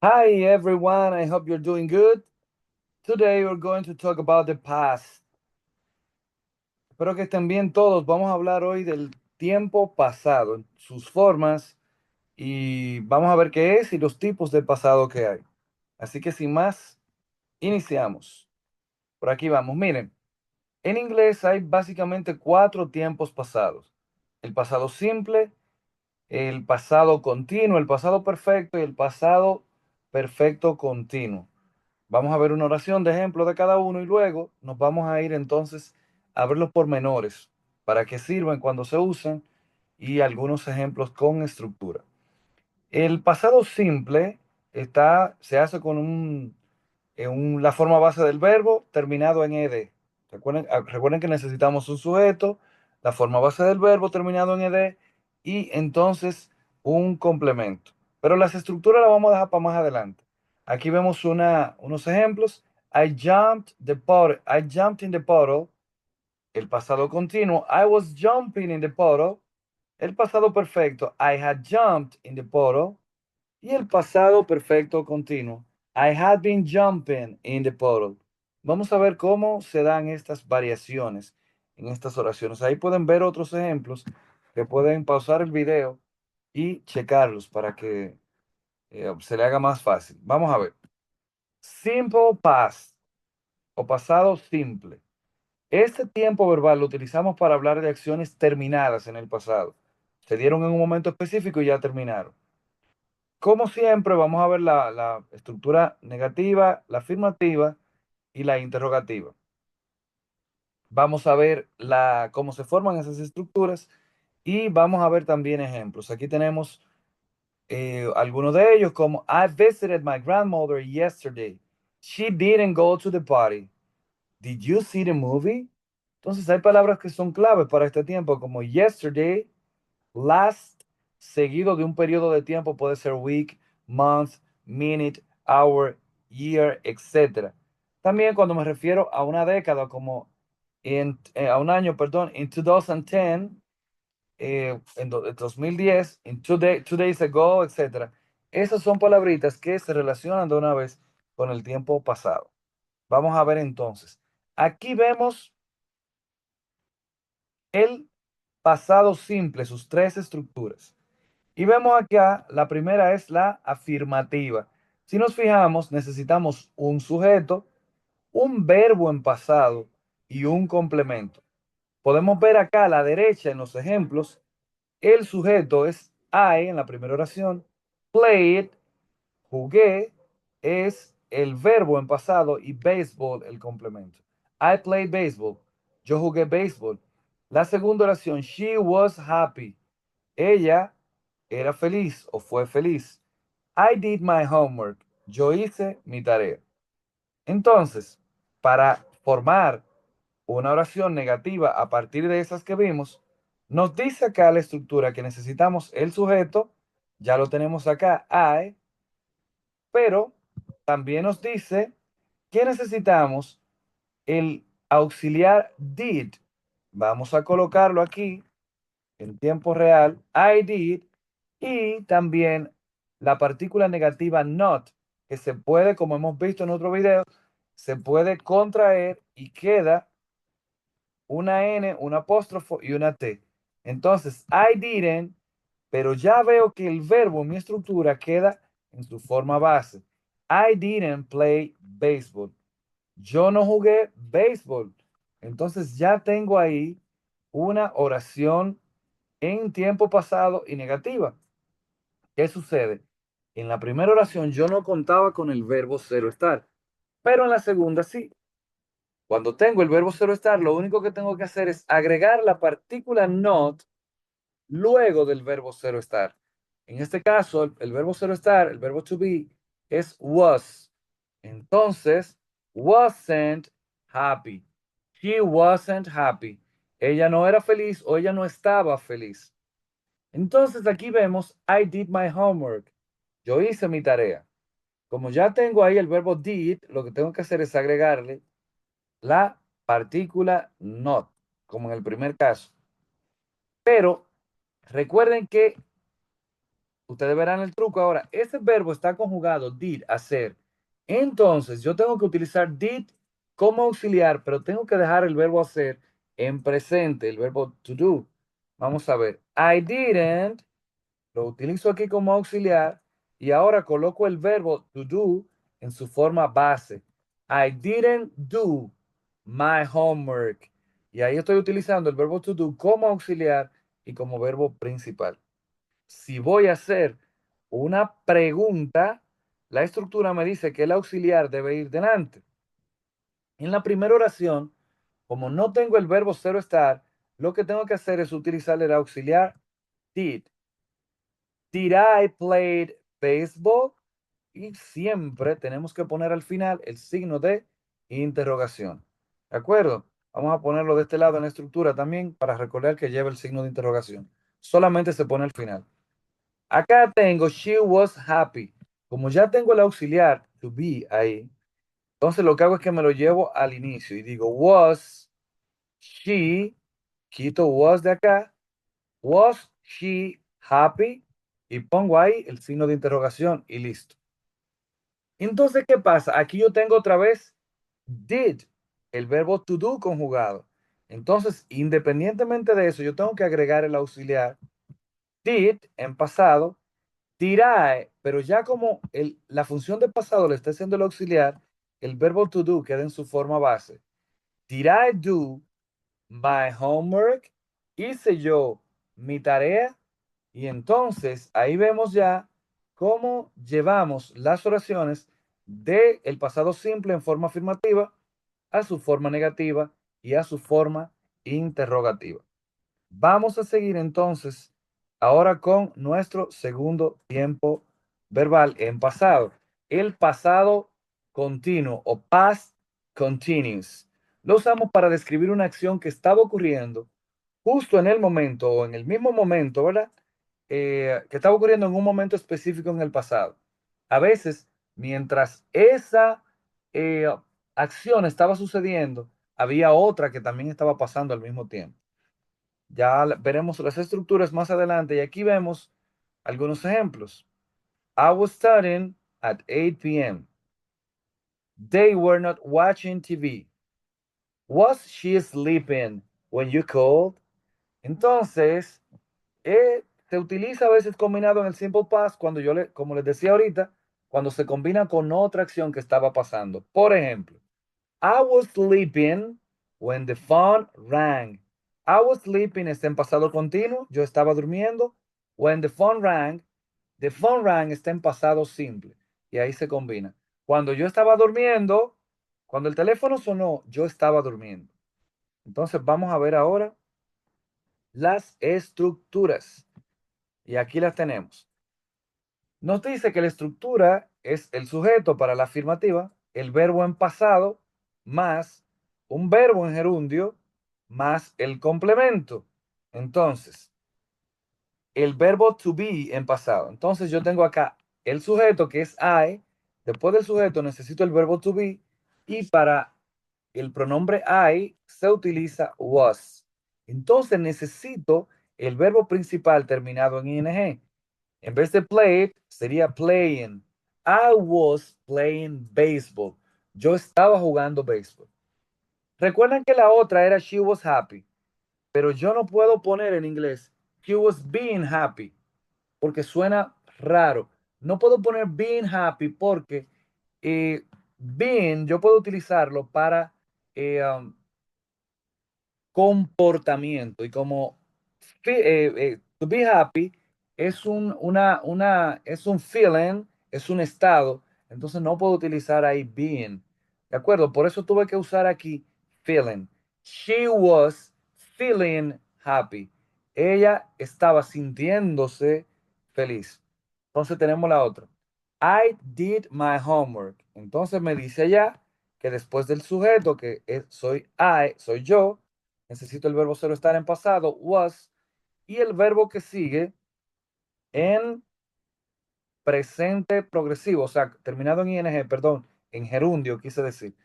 Hi everyone, I hope you're doing good. Today we're going to talk about the past. Espero que estén bien todos. Vamos a hablar hoy del tiempo pasado, sus formas y vamos a ver qué es y los tipos de pasado que hay. Así que sin más, iniciamos. Por aquí vamos. Miren, en inglés hay básicamente cuatro tiempos pasados. El pasado simple, el pasado continuo, el pasado perfecto y el pasado perfecto continuo. Vamos a ver una oración de ejemplo de cada uno y luego nos vamos a ir entonces a ver los pormenores para que sirvan cuando se usen y algunos ejemplos con estructura. El pasado simple se hace con la forma base del verbo terminado en ed. Recuerden que necesitamos un sujeto, la forma base del verbo terminado en ed y entonces un complemento. Pero las estructuras las vamos a dejar para más adelante. Aquí vemos unos ejemplos. I jumped in the puddle. El pasado continuo. I was jumping in the puddle. El pasado perfecto. I had jumped in the puddle. Y el pasado perfecto continuo. I had been jumping in the puddle. Vamos a ver cómo se dan estas variaciones en estas oraciones. Ahí pueden ver otros ejemplos que pueden pausar el video y checarlos para que se le haga más fácil. Vamos a ver. Simple past o pasado simple. Este tiempo verbal lo utilizamos para hablar de acciones terminadas en el pasado. Se dieron en un momento específico y ya terminaron. Como siempre, vamos a ver la estructura negativa, la afirmativa y la interrogativa. Vamos a ver cómo se forman esas estructuras y vamos a ver también ejemplos. Aquí tenemos algunos de ellos como I visited my grandmother yesterday. She didn't go to the party. Did you see the movie? Entonces hay palabras que son claves para este tiempo como yesterday, last, seguido de un periodo de tiempo, puede ser week, month, minute, hour, year, etc. También cuando me refiero a una década, como a un año, perdón, in 2010, en 2010, in 2 days ago, etc. Esas son palabritas que se relacionan de una vez con el tiempo pasado. Vamos a ver entonces. Aquí vemos el pasado simple, sus tres estructuras. Y vemos acá, la primera es la afirmativa. Si nos fijamos, necesitamos un sujeto, un verbo en pasado y un complemento. Podemos ver acá a la derecha en los ejemplos, el sujeto es I en la primera oración, played, jugué, es el verbo en pasado y baseball el complemento. I played baseball, yo jugué béisbol. La segunda oración, she was happy. Ella era feliz o fue feliz. I did my homework. Yo hice mi tarea. Entonces, para formar una oración negativa a partir de esas que vimos, nos dice acá la estructura que necesitamos el sujeto, ya lo tenemos acá, I, pero también nos dice que necesitamos el auxiliar did. Vamos a colocarlo aquí en tiempo real, I did, y también la partícula negativa not, que se puede, como hemos visto en otro video, se puede contraer y queda una N, un apóstrofo y una T. Entonces, I didn't, pero ya veo que el verbo en mi estructura queda en su forma base. I didn't play baseball. Yo no jugué béisbol. Entonces ya tengo ahí una oración en tiempo pasado y negativa. ¿Qué sucede? En la primera oración yo no contaba con el verbo cero estar, pero en la segunda sí. Cuando tengo el verbo cero estar, lo único que tengo que hacer es agregar la partícula not luego del verbo cero estar. En este caso, el verbo cero estar, el verbo to be, es was. Entonces, wasn't happy. She wasn't happy. Ella no era feliz o ella no estaba feliz. Entonces aquí vemos, I did my homework. Yo hice mi tarea. Como ya tengo ahí el verbo did, lo que tengo que hacer es agregarle la partícula not, como en el primer caso. Pero recuerden que Ustedes verán el truco ahora. Ese verbo está conjugado, did, hacer. Entonces, yo tengo que utilizar did como auxiliar, pero tengo que dejar el verbo hacer en presente, el verbo to do. Vamos a ver. I didn't, lo utilizo aquí como auxiliar y ahora coloco el verbo to do en su forma base. I didn't do my homework. Y ahí estoy utilizando el verbo to do como auxiliar y como verbo principal. Si voy a hacer una pregunta, la estructura me dice que el auxiliar debe ir delante. En la primera oración, como no tengo el verbo cero estar, lo que tengo que hacer es utilizar el auxiliar did. Did I play baseball? Y siempre tenemos que poner al final el signo de interrogación. ¿De acuerdo? Vamos a ponerlo de este lado en la estructura también para recordar que lleva el signo de interrogación. Solamente se pone al final. Acá tengo she was happy. Como ya tengo el auxiliar to be ahí, entonces lo que hago es que me lo llevo al inicio y digo was she, quito was de acá, was she happy y pongo ahí el signo de interrogación y listo. Entonces, ¿qué pasa? Aquí yo tengo otra vez did, el verbo to do conjugado. Entonces, independientemente de eso, yo tengo que agregar el auxiliar did en pasado. Dirá, pero ya como la función de pasado le está haciendo el auxiliar, el verbo to do queda en su forma base. Did I do my homework? Hice yo mi tarea. Y entonces ahí vemos ya cómo llevamos las oraciones del pasado simple en forma afirmativa a su forma negativa y a su forma interrogativa. Vamos a seguir entonces ahora con nuestro segundo tiempo verbal en pasado. El pasado continuo o past continuous. Lo usamos para describir una acción que estaba ocurriendo justo en el momento o en el mismo momento, ¿verdad? Que estaba ocurriendo en un momento específico en el pasado. A veces, mientras esa eh, acción estaba sucediendo, había otra que también estaba pasando al mismo tiempo. Ya veremos las estructuras más adelante y aquí vemos algunos ejemplos. I was studying at 8 p.m. They were not watching TV. Was she sleeping when you called? Entonces, se utiliza a veces combinado en el simple past cuando como les decía ahorita, cuando se combina con otra acción que estaba pasando. Por ejemplo, I was sleeping when the phone rang. I was sleeping está en pasado continuo, yo estaba durmiendo. When the phone rang está en pasado simple. Y ahí se combina. Cuando yo estaba durmiendo, cuando el teléfono sonó, yo estaba durmiendo. Entonces vamos a ver ahora las estructuras. Y aquí las tenemos. Nos dice que la estructura es el sujeto para la afirmativa, el verbo en pasado, más un verbo en gerundio, más el complemento. Entonces, el verbo to be en pasado. Entonces, yo tengo acá el sujeto que es I. Después del sujeto necesito el verbo to be. Y para el pronombre I se utiliza was. Entonces, necesito el verbo principal terminado en ing. En vez de play, sería playing. I was playing baseball. Yo estaba jugando béisbol. Recuerdan que la otra era she was happy, pero yo no puedo poner en inglés she was being happy porque suena raro. No puedo poner being happy porque being yo puedo utilizarlo para comportamiento y como to be happy es es un feeling, es un estado, entonces no puedo utilizar ahí being, ¿de acuerdo? Por eso tuve que usar aquí feeling. She was feeling happy. Ella estaba sintiéndose feliz. Entonces tenemos la otra. I did my homework. Entonces me dice allá que después del sujeto, soy I, soy yo, necesito el verbo cero estar en pasado, was, y el verbo que sigue en presente progresivo, o sea, terminado en ing, perdón, en gerundio quise decir.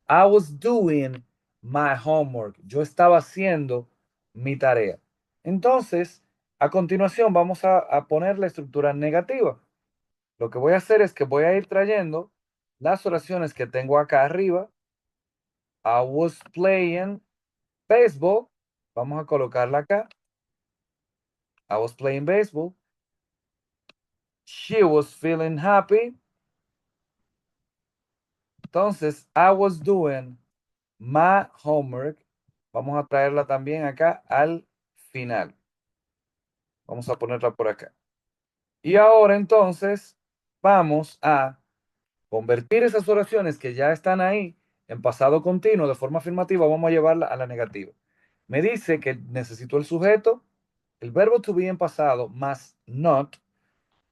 I was doing my homework. Yo estaba haciendo mi tarea. Entonces, A continuación vamos a poner la estructura negativa. Lo que voy a hacer es que voy a ir trayendo las oraciones que tengo acá arriba. I was playing baseball. Vamos a colocarla acá. I was playing baseball. She was feeling happy. Entonces, I was doing my homework. Vamos a traerla también acá al final. Vamos a ponerla por acá. Y ahora entonces vamos a convertir esas oraciones que ya están ahí en pasado continuo de forma afirmativa. Vamos a llevarla a la negativa. Me dice que necesito el sujeto, el verbo to be en pasado más not,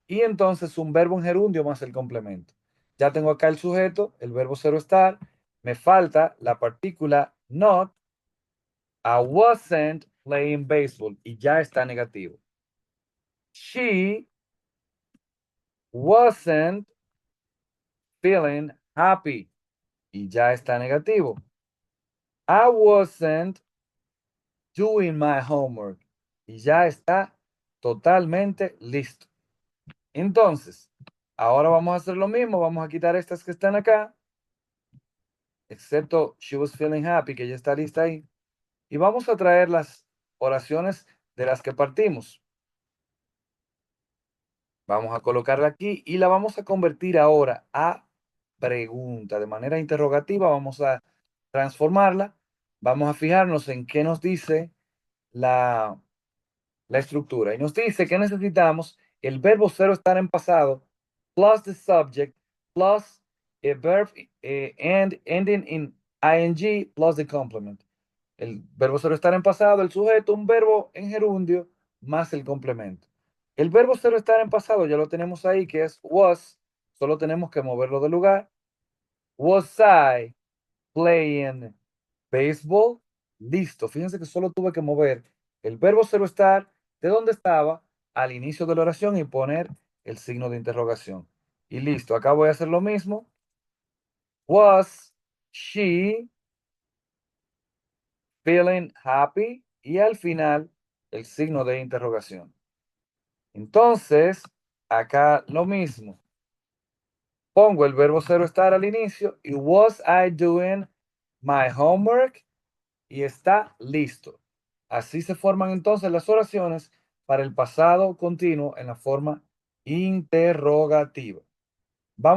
y entonces un verbo en gerundio más el complemento. Ya tengo acá el sujeto, el verbo cero estar, me falta la partícula not. I wasn't playing baseball y ya está negativo. She wasn't feeling happy y ya está negativo. I wasn't doing my homework y ya está totalmente listo. Entonces, ahora vamos a hacer lo mismo, vamos a quitar estas que están acá, excepto she was feeling happy, que ya está lista ahí, y vamos a traer las oraciones de las que partimos. Vamos a colocarla aquí y la vamos a convertir ahora a pregunta. De manera interrogativa vamos a transformarla. Vamos a fijarnos en qué nos dice la estructura. Y nos dice que necesitamos el verbo cero estar en pasado, plus the subject, plus a verb and ending in ing, plus the complement. El verbo cero estar en pasado, el sujeto, un verbo en gerundio, más el complemento. El verbo cero estar en pasado ya lo tenemos ahí, que es was. Solo tenemos que moverlo de lugar. Was I playing baseball? Listo. Fíjense que solo tuve que mover el verbo cero estar de donde estaba al inicio de la oración y poner el signo de interrogación. Y listo. Acá voy a hacer lo mismo. Was she feeling happy? Y al final el signo de interrogación. Entonces, acá lo mismo. Pongo el verbo cero estar al inicio y was I doing my homework? Y está listo. Así se forman entonces las oraciones para el pasado continuo en la forma interrogativa.